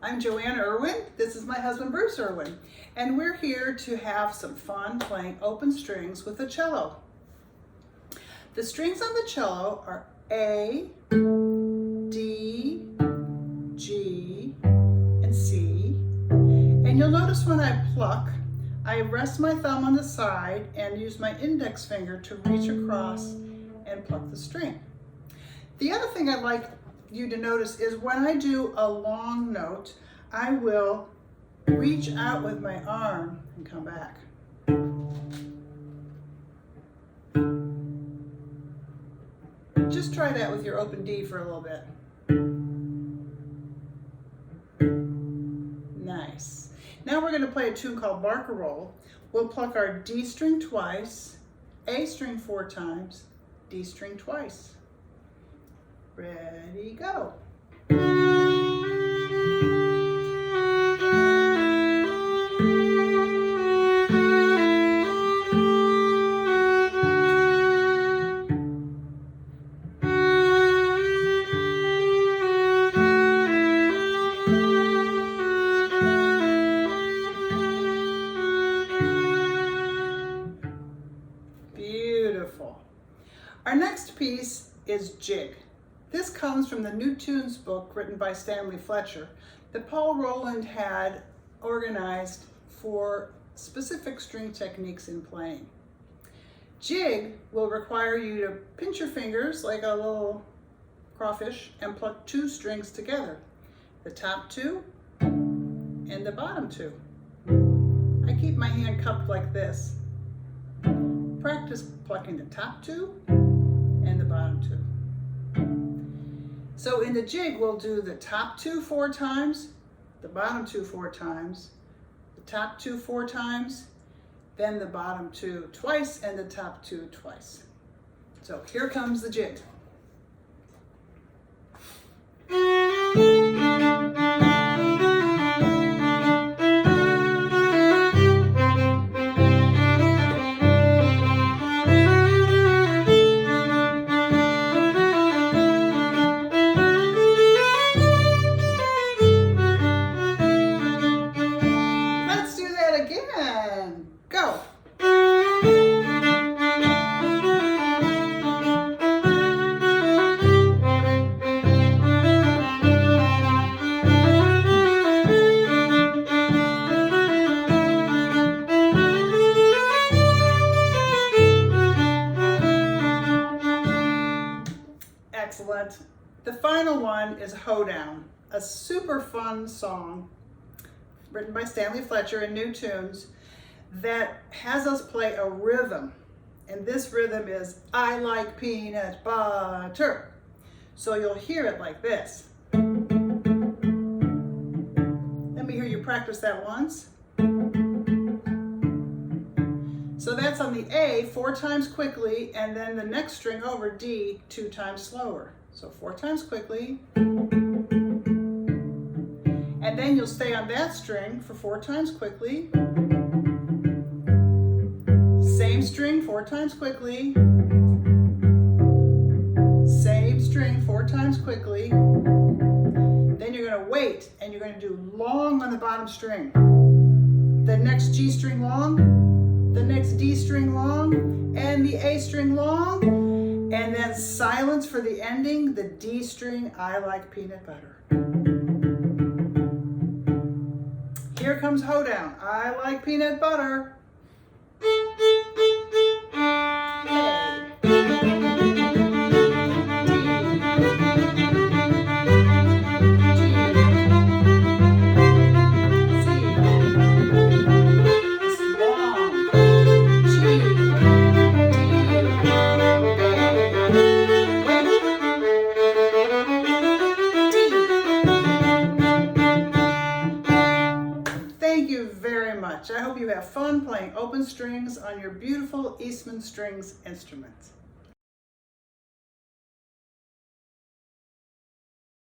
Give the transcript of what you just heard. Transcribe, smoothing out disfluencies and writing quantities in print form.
I'm Joanne Erwin. This is my husband Bruce Erwin, and we're here to have some fun playing open strings with the cello. The strings on the cello are A, D, G, and C. And you'll notice when I pluck, I rest my thumb on the side and use my index finger to reach across and pluck the string. The other thing I'd like you to notice is when I do a long note, I will reach out with my arm and come back. Just try that with your open D for a little bit. Nice. Now we're going to play a tune called Barcarolle. We'll pluck our D string twice, A string 4 times, D string twice. Ready, go. Beautiful. Our next piece is Jig. This comes from the New Tunes book written by Stanley Fletcher that Paul Rolland had organized for specific string techniques in playing. Jig will require you to pinch your fingers like a little crawfish and pluck 2 strings together, the top 2 and the bottom 2. I keep my hand cupped like this. Practice plucking the top 2 and the bottom 2. So in the jig, we'll do the top 2 4 times, the bottom 2 4 times, the top 2 4 times, then the bottom 2 twice, and the top 2 twice. So here comes the jig. Go. Excellent. The final one is Hoedown, a super fun song written by Stanley Fletcher in New Tunes that has us play a rhythm. And this rhythm is, I like peanut butter. So you'll hear it like this. Let me hear you practice that once. So that's on the A 4 times quickly, and then the next string over, D, 2 times slower. So 4 times quickly. And then you'll stay on that string for 4 times quickly. Same string 4 times quickly. Same string 4 times quickly. Then you're going to wait and you're going to do long on the bottom string. The next G string long, the next D string long, and the A string long. And then silence for the ending, the D string, I like peanut butter. Here comes Hoedown, I like peanut butter. Thank you very much. I hope you have fun playing open strings on your beautiful Eastman strings instrument.